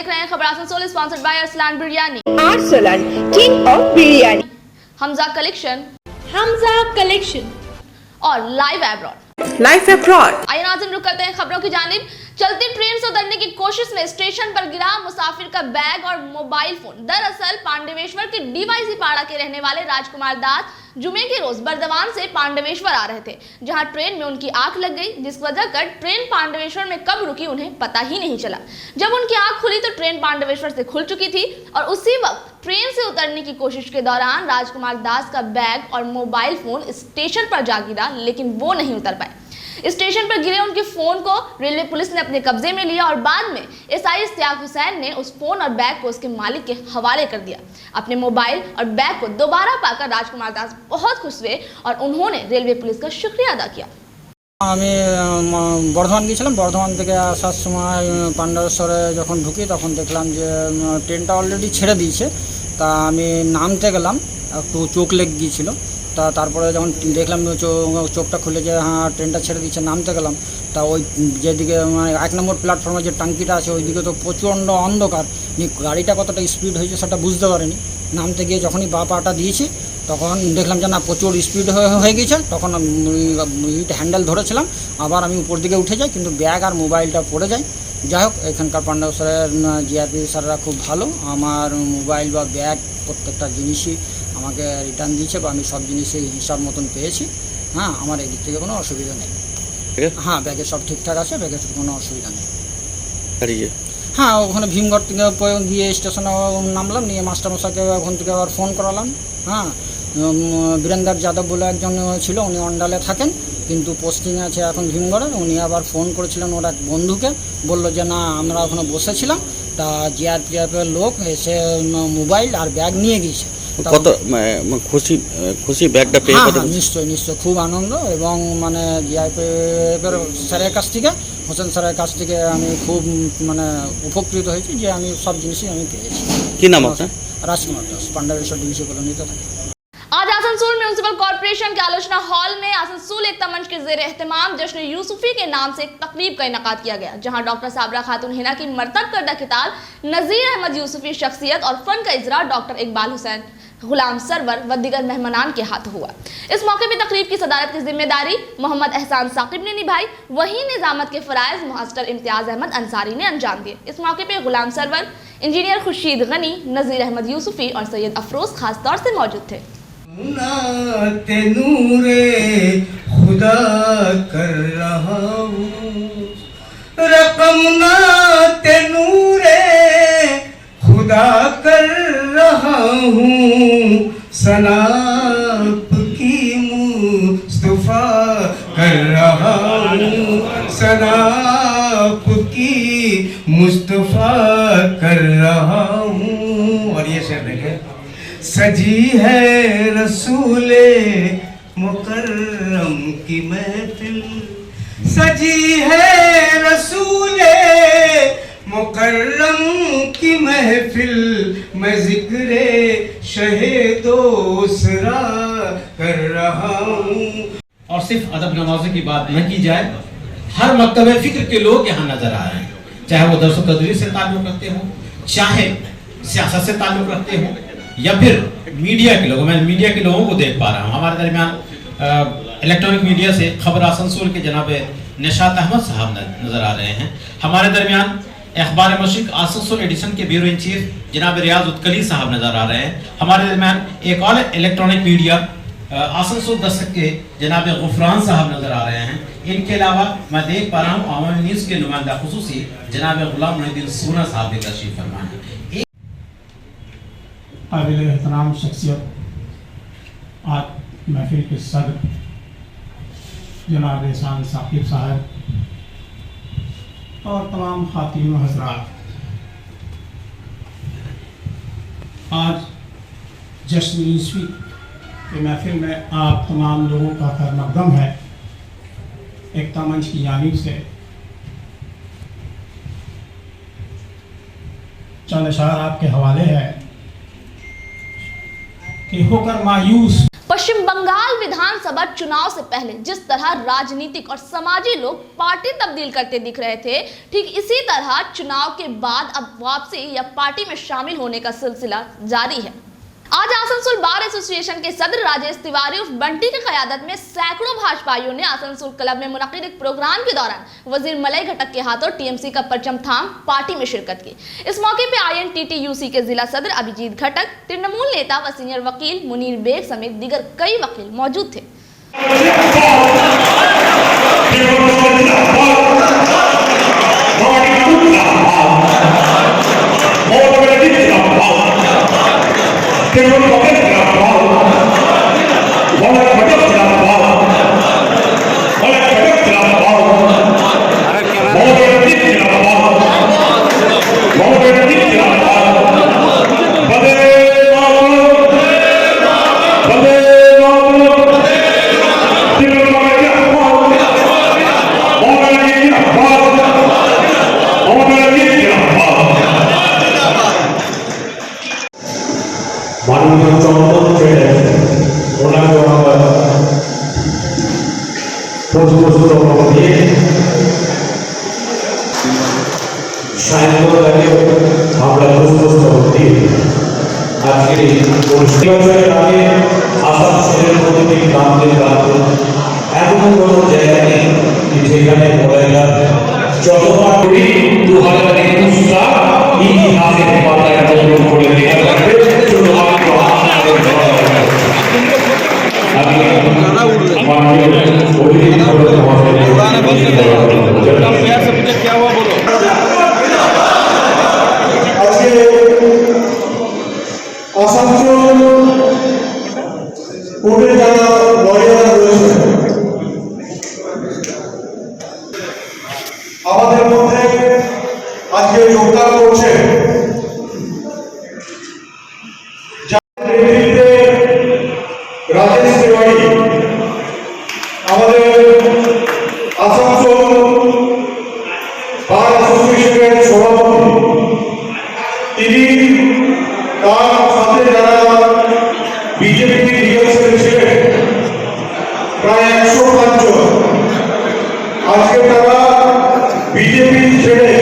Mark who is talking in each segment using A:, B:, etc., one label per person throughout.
A: देख रहे हैं खबर Asansol, sponsored by Arsalan biryani.
B: Arsalan king of biryani,
A: Hamza collection और लाइव अब्रॉड। आइए नाज़रीन, रुक करते हैं खबरों की जानिब। चलती ट्रेन से उतरने की कोशिश में स्टेशन पर गिरा मुसाफिर का बैग और मोबाइल फोन। दरअसल पांडवेश्वर के डीवाईसी पाड़ा के रहने वाले राजकुमार दास जुमे के रोज बर्दवान से पांडवेश्वर आ रहे थे, जहां ट्रेन में उनकी आंख लग गई, जिस वजह कर ट्रेन पांडवेश्वर में कब रुकी उन्हें पता ही नहीं चला। जब उनकी आंख खुली तो ट्रेन पांडवेश्वर से खुल चुकी थी और उसी वक्त ट्रेन से उतरने की कोशिश के दौरान राजकुमार दास का बैग और मोबाइल फोन स्टेशन पर जा गिरा, लेकिन वो नहीं उतर पाए। स्टेशन पर गिरे उनके फोन को रेलवे पुलिस ने अपने कब्जे में लिया और बाद में एसआई इश्तियाक हुसैन ने उस फोन और बैग को उसके मालिक के हवाले कर दिया। अपने मोबाइल और बैग को दोबारा पाकर राजकुमार दास बहुत खुश हुए और उन्होंने रेलवे पुलिस का शुक्रिया अदा किया।
C: আমি বর্ধমান গিয়েছিলাম। বর্ধমান থেকে আসার সময় পান্ডবেশ্বরে যখন ঢুকি তখন দেখলাম যে ট্রেনটা অলরেডি ছেড়ে দিয়েছে। তা আমি নামতে গেলাম, একটু চোখ লেগে গিয়েছিল। তা তারপরে যখন দেখলাম চোখটা খুলে যে হ্যাঁ ট্রেনটা ছেড়ে দিচ্ছে, নামতে গেলাম। তা ওই যেদিকে মানে 1 নম্বর প্ল্যাটফর্মে যে টাঙ্কিটা আছে ওইদিকে তো প্রচণ্ড অন্ধকার, গাড়িটা কতটা স্পিড হয়েছে সেটা বুঝতে পারিনি। নামতে গিয়ে যখনই বা পাটা দিয়েছি তখন দেখলাম যে না প্রচুর স্পিড হয়ে গিয়েছে। তখন হ্যান্ডেল ধরেছিলাম, আবার আমি উপর দিকে উঠে যাই, কিন্তু ব্যাগ আর মোবাইলটা পড়ে যায়। যাই হোক, এখানকার পান্ডবেশ্বরের জিআরপি স্যাররা খুব ভালো। আমার মোবাইল বা ব্যাগ প্রত্যেকটা জিনিসই আমাকে রিটার্ন দিয়েছে বা আমি সব জিনিসই হিসাব মতন পেয়েছি। হ্যাঁ, আমার এই দিক থেকে কোনো অসুবিধা নেই। হ্যাঁ, ব্যাগে সব ঠিকঠাক আছে, ব্যাগে কোনো অসুবিধা নেই। হ্যাঁ, ওখানে ভীমগড় থেকে গিয়ে স্টেশনে নামলাম, নিয়ে মাস্টারমশাইকে ওখান থেকে আবার ফোন করালাম। হ্যাঁ, বীরেন্দ্র যাদব বলে একজন ছিল, উনি অন্ডালে থাকেন কিন্তু পোস্টিং আছে এখন ভীমগড়ে। উনি আবার ফোন করেছিলেন ওর এক বন্ধুকে, বললো যে না আমরা ওখানে বসেছিলাম, তা জিআরপিএফের লোক এসে মোবাইল আর ব্যাগ নিয়ে গিয়েছে।
D: কত খুশি ব্যাগটা পেয়ে?
C: হ্যাঁ, নিশ্চয়ই খুব আনন্দ। এবং মানে জিআরপিএফের স্যারের কাছ থেকে, হোসেন স্যারের কাছ থেকে আমি খুব মানে উপকৃত হয়েছি যে আমি সব জিনিসই আমি পেয়েছি।
D: কি নাম আপনার?
C: राजकुमार दास, पांडवेश्वर डिवीसी कॉलोनी तो था।
A: आज आसनसोल म्यूनिसिपल कॉर्पोरेशन के आलोचना हॉल में आसनसोल एकता मंच के जेर एहतमाम जश्न यूसुफी के नाम से एक तकरीब का इनेकाद किया गया, जहां डॉक्टर साबरा खातून हिना की मरतब करदा किताब नज़ीर अहमद यूसुफी शख्सियत और फन का इजरा डॉक्टर इकबाल हुसैन, गुलाम सरवर व दीगर मेहमानान के हाथ हुआ। इस मौके पर तकरीब की सदारत की जिम्मेदारी मोहम्मद एहसान साकिब ने निभाई, वहीं निजामत के फ़राइज़ मास्टर इम्तियाज़ अहमद अंसारी ने अंजाम दिए। इस मौके पर गुलाम सरवर, इंजीनियर खुर्शीद गनी, नज़ीर अहमद यूसुफी और सैयद अफरोज खास तौर से मौजूद थे।
E: नूरे खुदा कर रहा हूँ, रकम नाते नूरे खुदा कर रहा हूँ, सनाप की मुस्तफा कर रहा हूँ, सनाप की मुस्तफा कर रहा हूँ। और ये शेर देखें, सजी है रसूले मुकर्रम की महफिल, सजी है रसूले मुकर्रम की महफिल, मैं जिक्रे शहीदोसरा कर रहा हूँ।
F: और सिर्फ अदब नवाज़ी की बात न की जाए, हर मकतबे फिक्र के लोग यहाँ नजर आ रहे हैं, चाहे वो दर्स तदरीस से ताल्लुक़ रखते हो, चाहे सियासत से ताल्लुक़ रखते हो, या फिर मीडिया के लोग। मैं मीडिया के लोगों को देख पा रहा हूँ। हमारे दरमियान इलेक्ट्रॉनिक मीडिया से खबर आसनसोल के जनाब निशात अहमद साहब नज़र आ रहे हैं। हमारे दरमियान अखबार मशरिक आसनसोल एडिशन के ब्यूरो इन चीफ जनाब रियाज उत्कली साहब नज़र आ रहे हैं। हमारे दरमियान एक और इलेक्ट्रॉनिक मीडिया आसनसोल दस्तक के जनाब गुफरान साहब नज़र आ रहे हैं। इनके अलावा मैं देख पा रहा हूँ आवामी न्यूज़ के नुमाइंदा खुसूसी जनाब गुलाम मुहिद्दीन सोना साहब भी तशरीफ फरमा है।
G: काबिल एहतराम शख्सियत आज महफिल के सदर जनाब एहसान साकिब साहब और तमाम खातिन व हज़रात, आज जश्न यूसुफी के महफिल में आप तमाम लोगों का खैर मकदम है। एकता मंच की जानिब से चंद अशार आपके हवाले है कि होकर मायूस।
A: पश्चिम बंगाल विधान विधानसभा चुनाव से पहले जिस तरह राजनीतिक और समाजी लोग पार्टी तब्दील करते दिख रहे थे, ठीक इसी तरह चुनाव के बाद अब वापसी या पार्टी में शामिल होने का सिलसिला जारी है। आज आसनसोल बार एसोसिएशन के सदर राजेश तिवारी उर्फ बंटी की क़यादत में सैकड़ों भाजपाइयों ने आसनसोल क्लब में मुनक्किद एक प्रोग्राम के दौरान वजीर मलय घटक के हाथों टीएमसी का परचम थाम पार्टी में शिरकत की। इस मौके पे INTTUC के जिला सदर अभिजीत घटक, तृणमूल नेता व सीनियर वकील मुनीर बेग समेत दीगर कई वकील मौजूद थे।
H: माननीय चौधरी ছিলেন ওনাকে আমরা পুষ্পস্তবক দিয়ে সাহিত্যটাকে আমরা পুষ্পস্তবক দিয়ে আজকের এই অনুষ্ঠানের আগে আসানসোলের প্রতিটি প্রান্তে প্রান্তে এমন কোনো জায়গা নেই যেখানে মহিলা যতবার 2021 সাল ইতিহাসের পাতায় নতুন করে লেখা থাকবে।
I: আসানসোল কোর্টে যারা লয়ার রয়েছে আমাদের মধ্যে আজকে যোগদান করছে রাজেশ তিওয়ারি, আমাদের আসানসোল বার অ্যাসোসিয়েশনের সভাপতি, তিনি তার সাথে যারা বিজেপি লিডারশিপ ছিলেন প্রায় 105 জন, আজকে তারা বিজেপি ছেড়ে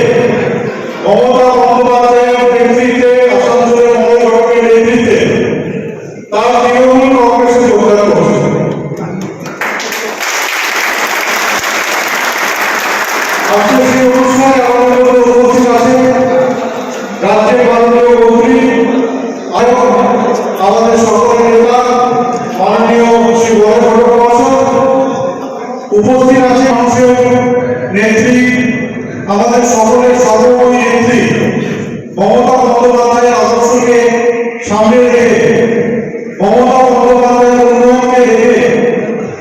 I: মমতা বন্দ্যোপাধ্যায়ের নেতৃত্বে আসানসোলের মলয় ঘটকের নেতৃত্বে তারা তৃণমূল কংগ্রেসে যোগদান করছে। আজকে সেই অনুষ্ঠানে আমাদের মধ্যে উপস্থিত আছেন রাজ্যের মাননীয় মন্ত্রী এবং আমাদের সকলের নেতা মাননীয় শ্রী মলয় ঘটক মহাশয়, উপস্থিত আছে মানুষের নেত্রী, আমাদের সকলের সর্বোপরি নেত্রী মমতা বন্দ্যোপাধ্যায়ের আদর্শকে সামনে রেখে, মমতা বন্দ্যোপাধ্যায়ের উন্নয়নকে রেখে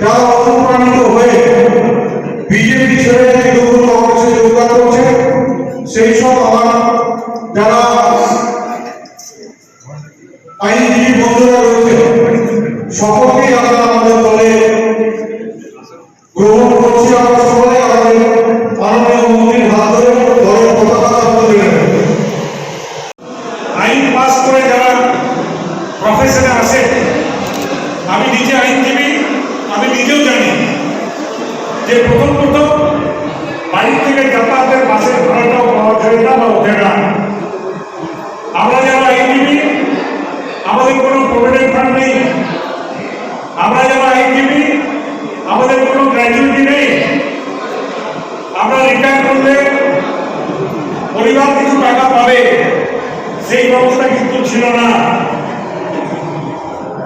I: যারা অনুপ্রাণিত হয়ে বিজেপি ছেড়ে তৃণমূল কংগ্রেসে যোগদান করছে, সেই সব আমার যারা আইনজীবী বন্ধুরা রয়েছে সকলকেই আমরা আমাদের দলে গ্রহণ করছি। আমরা সকলে আমাদের মাননীয় মন্ত্রীর হাত ধরে দলের পতাকা তুলে নেব।
G: আইন পাস করে যারা প্রফেশনে আসে, আমি নিজে আইনজীবী, আমি নিজেও জানি যে প্রথম বাড়ি থেকে যাতায়াতের বাসের ভাড়াটাও পাওয়া যায় না বা ওঠে না। আমরা যারা আইনজীবী, আমাদের কোনো প্রভিডেন্ট ফান্ড নেই, আমরা যারা আইনজীবী আমাদের কোনো গ্র্যাজুইটি নেই, আমরা রিটায়ার করলে পরিবার কিছু টাকা পাবে সেই ব্যবস্থা কিন্তু ছিল না।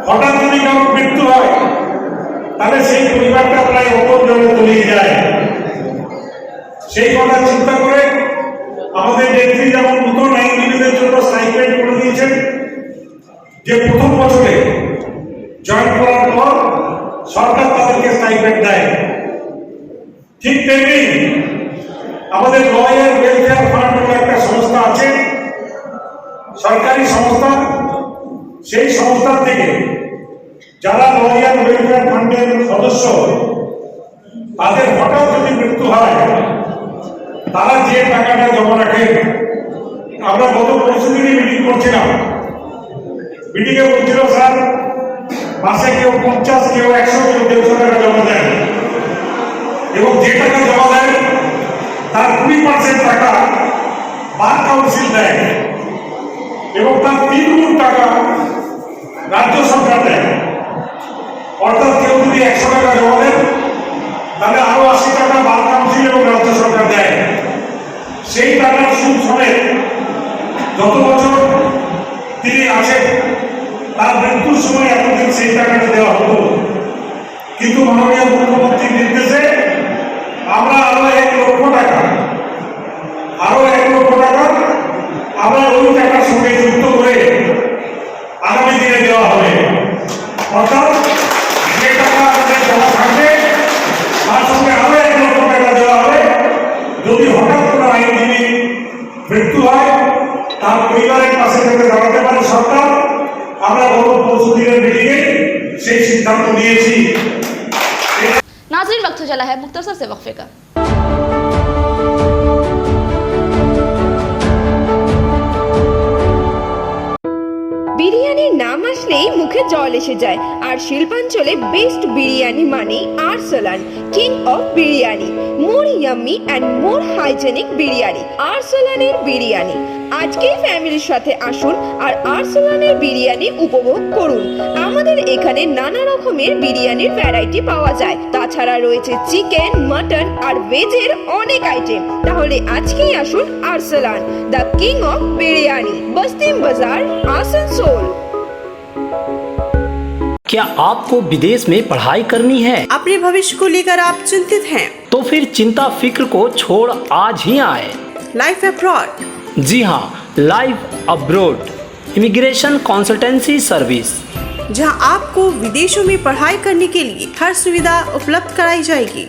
G: হঠাৎ যদি কারোর মৃত্যু হয় তাহলে সেই পরিবারটা প্রায় অপর জলে তলিয়ে যায়। সেই কথা চিন্তা করে আমাদের নেত্রী যেমন নতুন আইনজীবীদের জন্য স্টাইপেন্ড করে দিয়েছেন, যে প্রথম বছরে জয়েন করার পর সরকার তাদেরকে স্টাইপেন্ড দেয়, ঠিক তেমনি আমাদের লয়ার ওয়েলফেয়ার ফান্ড বলে একটা সংস্থা আছে, সরকারি সংস্থা। সেই সংস্থা থেকে যারা লয়ার ওয়েলফেয়ার ফান্ডের সদস্য, তাদের হঠাৎ যদি মৃত্যু হয় তারা যে টাকাটা জমা রাখেন, আমরা গত পরশুদিনই মিটিং করছিলাম, মিটিংয়ে বলছিল স্যার মাসে কেউ 50, কেউ 100, কেউ 150 টাকা জমা দেয় এবং যে টাকা জমা দেয় তার 20% টাকা বার কাউন্সিল দেয় এবং তার 3 গুণ টাকা রাজ্য সরকার দেয়। অর্থাৎ কেউ যদি 100 টাকা জমা দেন তাহলে আরো 80 টাকা বার কাউন্সিল এবং রাজ্য সরকার দেয়। সেই টাকার সুদ সমেত যত বছর তিনি আছেন তার মৃত্যুর সময় এতদিন সেই টাকাটা দেওয়া হতো, কিন্তু মাননীয় মুখ্যমন্ত্রীর নির্দেশে আমরা আরো 1 লক্ষ টাকা আমরা ওই টাকার সঙ্গে যুক্ত করে আগামী দিনে দেওয়া হবে। অর্থাৎ যে টাকা আমাদের জমা থাকবে তার সঙ্গে আরো 1 লক্ষ টাকা দেওয়া হবে। যদি হঠাৎ কোনো আইনজীবী মৃত্যু হয় তার পরিবারের পাশে থেকে দাঁড়াতে পারে সরকার। আমরা গত 2 দিনের মিটিংয়ে সেই সিদ্ধান্ত নিয়েছি।
A: नाज़रीन, वक्त चला है मुख्तसर से वक्फे का।
B: বিরিয়ানির নাম আসলেই মুখে জল এসে যায়, আর শিল্পাঞ্চলে বেস্ট বিরিয়ানি মানে Arsalan, king of biryani. More yummy and more hygienic biryani, আরসালানের বিরিয়ানি। আজকেই ফ্যামিলির সাথে আসুন আর আরসালানের বিরিয়ানি উপভোগ করুন। আমাদের এখানে নানা রকমের বিরিয়ানির ভ্যারাইটি পাওয়া যায়, তাছাড়া রয়েছে চিকেন, মাটন আর ভেজের অনেক আইটেম। তাহলে আজকেই আসুন Arsalan, the king of biryani, বস্তিম বাজার, আসানসোল।
J: क्या आपको विदेश में पढ़ाई करनी है?
B: अपने भविष्य को लेकर आप चिंतित हैं?
J: तो फिर चिंता फिक्र को छोड़ आज ही आए
B: लाइफ अब्रॉड।
J: जी हाँ, life abroad immigration consultancy service,
B: जहां आपको विदेशों में पढ़ाई करने के लिए हर सुविधा उपलब्ध कराई जाएगी।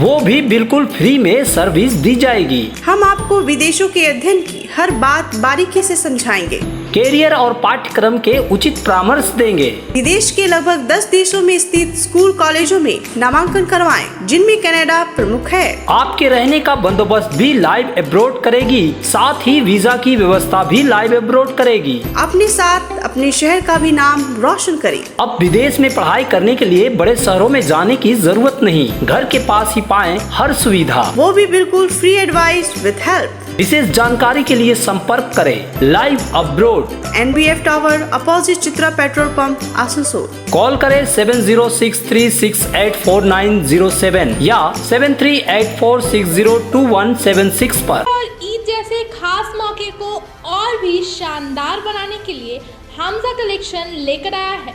J: वो भी बिल्कुल फ्री में सर्विस दी जाएगी।
B: हम आपको विदेशों के अध्ययन की हर बात बारीकी से समझाएंगे।
J: कैरियर और पाठ्यक्रम के उचित परामर्श देंगे।
B: विदेश के लगभग 10 देशों में स्थित स्कूल कॉलेजों में नामांकन करवाएं, जिनमें कनाडा प्रमुख है।
J: आपके रहने का बंदोबस्त भी लाइव एब्रोड करेगी, साथ ही वीजा की व्यवस्था भी लाइव एब्रोड करेगी।
B: अपने साथ अपने शहर का भी नाम रोशन करें।
J: अब विदेश में पढ़ाई करने के लिए बड़े शहरों में जाने की जरूरत नहीं, घर के पास ही पाएं हर सुविधा,
B: वो भी बिल्कुल फ्री एडवाइस विद हेल्प।
J: विशेष जानकारी के लिए संपर्क करें live abroad,
B: NBF tower opposite Chitra petrol pump, Asansol.
J: Call करें 7063684907 या 7384602176 पर।
K: और ईद जैसे खास मौके को और भी शानदार बनाने के लिए हमजा कलेक्शन लेकर आया है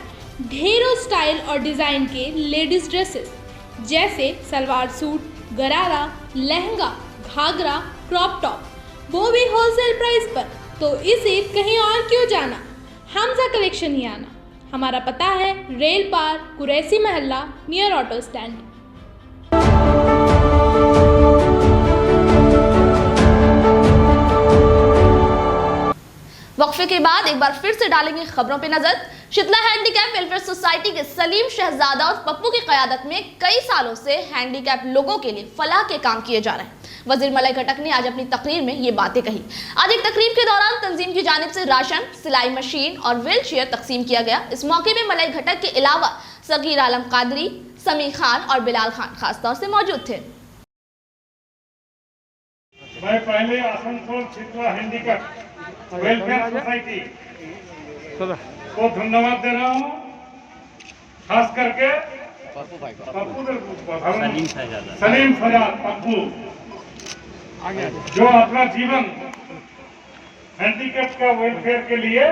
K: ढेरों स्टाइल और डिजाइन के लेडीज ड्रेसेस, जैसे सलवार सूट, गरारा, लहंगा, घाघरा, क्रॉप टॉप, वो भी होलसेल प्राइस पर। तो इसे कहीं और क्यों जाना, हमजा कलेक्शन ही आना। हमारा पता है रेल पार, कुरैसी महल्ला, नियर ऑटो स्टैंड।
A: वक्फे के बाद एक बार फिर से डालेंगे खबरों पे नजर। शीतला हैंडीकैप वेलफेयर सोसाइटी के सलीम शहजादा और पप्पू की क़यादत में कई सालों से हैंडीकैप लोगों के लिए फलाह के काम किए जा रहे हैं। वजीर मलय खटक ने आज अपनी तकरीर में ये बातें कही। आज एक तकरीब के दौरान तंजीम की जानिब से राशन, सिलाई मशीन और व्हील चेयर तकसीम किया गया। इस मौके में मलय खटक के अलावा सगीर आलम कादरी, समी खान और बिलाल खान खासतौर से मौजूद थे।
G: मैं पहले Asansol Sheetla handicap welfare society को धन्यवाद दे रहा हूँ, खास करके सलीम सजाद पप्पू, जो अपना जीवन हैंडीकैप का वेलफेयर के लिए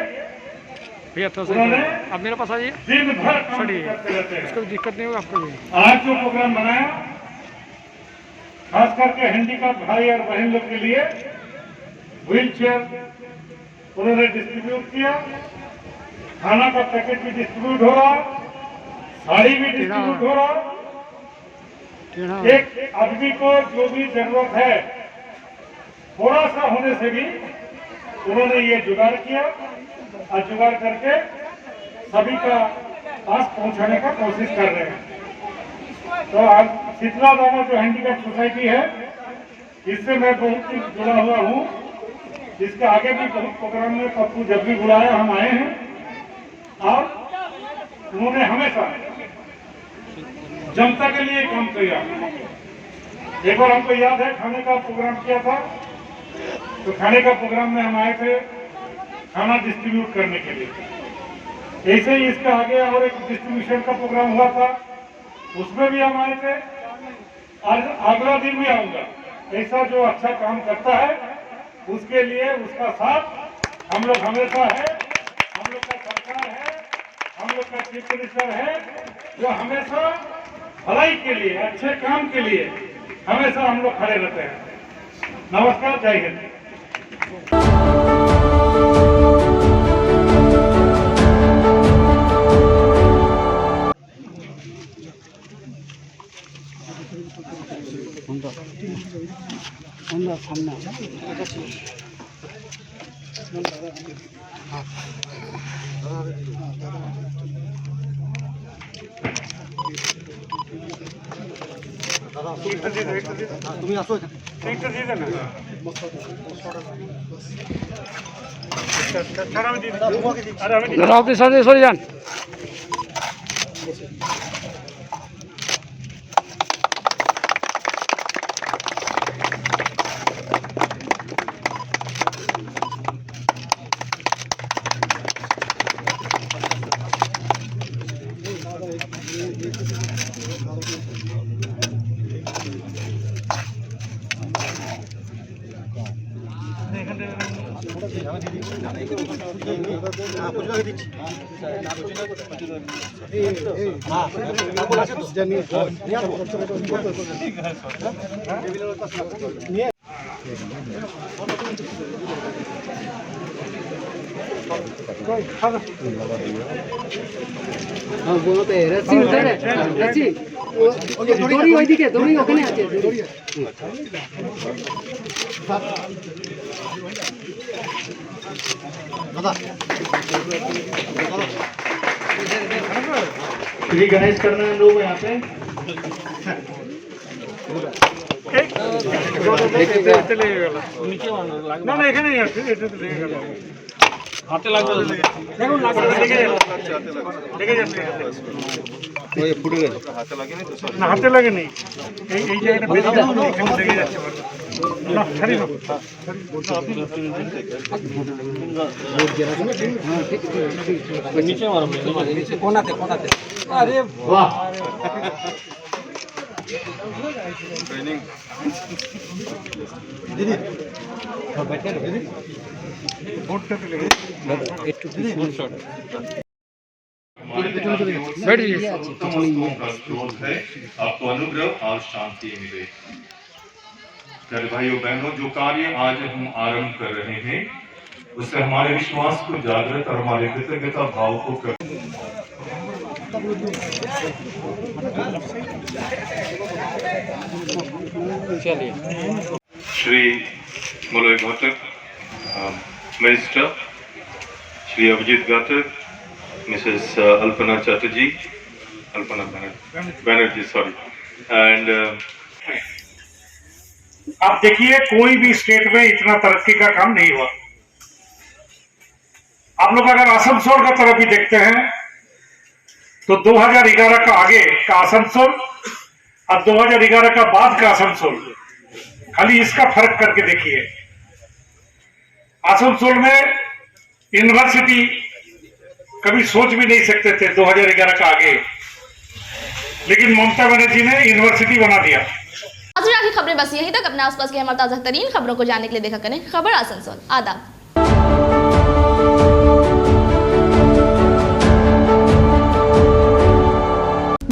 G: उन्होंने अब मेरे पास आइए दिन भर काम करते रहते हैं। कोई दिक्कत नहीं होगा आपको। आज जो प्रोग्राम बनाया खास करके हैंडीकैप भाई और बहन लोग के लिए व्हील चेयर उन्होंने डिस्ट्रीब्यूट किया, खाना का पैकेट भी डिस्ट्रीब्यूट हो रहा, साड़ी भी डिस्ट्रीब्यूट हो रहा। एक आदमी को जो भी जरूरत है थोड़ा सा होने से भी उन्होंने ये जुगाड़ किया और जुगाड़ करके सभी का पास पहुंचाने का कोशिश कर रहे हैं। तो आज शीतला दामा जो हैंडीकैप सोसाइटी है, इससे मैं बहुत जुड़ा हुआ हूँ। इसके आगे भी बहुत प्रोग्राम में पप्पू जब भी बुलाया हम आए हैं। और उन्होंने हमेशा जनता के लिए काम किया। एक बार हमको याद है खाने का प्रोग्राम किया था, तो खाने का प्रोग्राम में हम आए थे खाना डिस्ट्रीब्यूट करने के लिए। ऐसे ही इसके आगे और एक डिस्ट्रीब्यूशन का प्रोग्राम हुआ था, उसमें भी हम आए थे। आज अगला दिन भी आऊंगा। ऐसा जो अच्छा काम करता है उसके लिए उसका साथ हम लोग हमेशा है, हम लोग का सरकार है, हम लोग का चीफ मिनिस्टर है, जो हमेशा भलाई के लिए, अच्छे काम के लिए हमेशा हम लोग खड़े रहते हैं। नमस्कार, जय हिंद।
E: तुम्ही असो
C: आपके साथ सॉरी जान
G: श्री गणेश करना है लोग यहाँ पे। ना ना এখানে হাতে লাগবে, দেখুন লেগে যাচ্ছে, ওই ফুটে গেছে, হাতে লাগেনি তো, না হাতে লাগেনি, এই জায়গাটা বেশি এখানে লেগে যাচ্ছে। না ছাড়ি না, নিচে মারো, কোনাতে কোনাতে। আরে বাহ, ট্রেনিং দিদি बैठे रहो दीदी, बोर्ड पे लगे एक टू शॉट बैठ जाइए।
H: आपको अनुग्रह और शांति मिले। प्यारे भाइयों बहनों, जो कार्य आज हम आरंभ कर रहे हैं उससे हमारे विश्वास को जागृत और हमारे कृतज्ञता भाव को कर। श्री मलय घटक मिनिस्टर, श्री अभिजीत घटक, Mrs Alpana Chatterjee, Alpana Banerjee sorry, and
G: आप देखिए कोई भी स्टेट में इतना तरक्की का काम नहीं हुआ। आप लोग अगर आसनसोल का तरफ भी देखते हैं तो 2011 का आगे का आसनसोल और 2011 का बाद का आसनसोल, खाली इसका फर्क करके देखिए। आसनसोल में यूनिवर्सिटी कभी सोच भी नहीं सकते थे 2011 का आगे, लेकिन ममता बनर्जी ने यूनिवर्सिटी बना दिया।
A: आज की खबरें बस यहीं तक। अपने आसपास की हमारी ताजा तरीन खबरों को जानने के लिए देखा करें खबर आसनसोल। आदाब।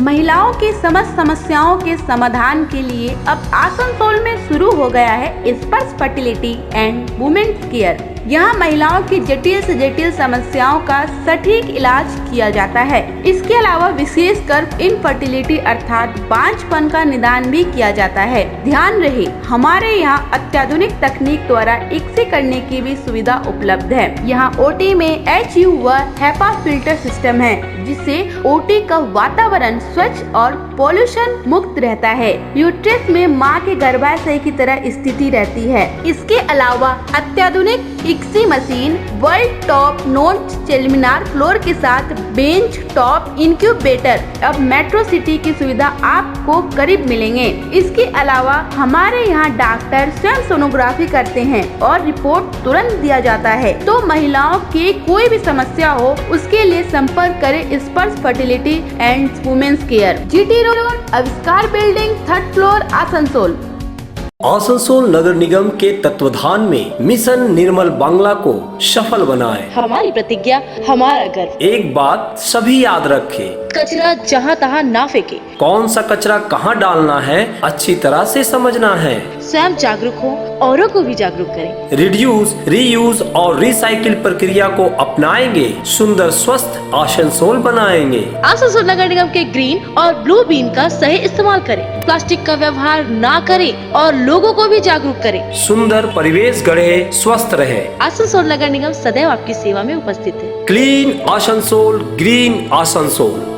L: महिलाओं की समस्त समस्याओं के समाधान के लिए अब आसनसोल में शुरू हो गया है स्पर्श फर्टिलिटी एंड वुमेन्स केयर। यहाँ महिलाओं की जटिल से जटिल समस्याओं का सटीक इलाज किया जाता है। इसके अलावा विशेषकर इनफर्टिलिटी अर्थात बांझपन का निदान भी किया जाता है। ध्यान रहे, हमारे यहाँ अत्याधुनिक तकनीक द्वारा एक्स-रे करने की भी सुविधा उपलब्ध है। यहाँ ओटी में HU व HEPA फिल्टर सिस्टम है, जिससे ओटी का वातावरण स्वच्छ और पोल्यूशन मुक्त रहता है। यूट्रस में माँ के गर्भाशय की तरह स्थिति रहती है। इसके अलावा अत्याधुनिक mixie machine, world top note laminar floor के साथ बेंच टॉप इंक्यूबेटर। अब मेट्रो सिटी की सुविधा आपको करीब मिलेंगे। इसके अलावा हमारे यहाँ डॉक्टर स्वयं सोनोग्राफी करते हैं और रिपोर्ट तुरंत दिया जाता है। तो महिलाओं की कोई भी समस्या हो उसके लिए संपर्क करें Sparsh fertility and women's care, GT road, Avishkar building, 3rd floor, Asansol.
J: Asansol नगर निगम के तत्वाधान में मिशन निर्मल बांग्ला को सफल बनाएं।
M: हमारी प्रतिज्ञा, हमारा गर्व।
J: एक बात सभी याद रखें,
M: कचरा जहाँ तहाँ ना फेंके।
J: कौन सा कचरा कहाँ डालना है अच्छी तरह से समझना है।
M: स्वयं जागरूक हो, औरों को भी जागरूक करें।
J: रिड्यूस, रीयूज और रिसाइकिल प्रक्रिया को अपनाएंगे, सुंदर स्वस्थ आसनसोल बनाएंगे।
M: आसनसोल नगर निगम के ग्रीन और ब्लू बीन का सही इस्तेमाल करें, प्लास्टिक का व्यवहार ना करें और लोगों को भी जागरूक करें।
J: सुंदर परिवेश गढ़े, स्वस्थ रहे।
M: आसनसोल नगर निगम सदैव आपकी सेवा में उपस्थित है।
J: Clean Asansol, green Asansol.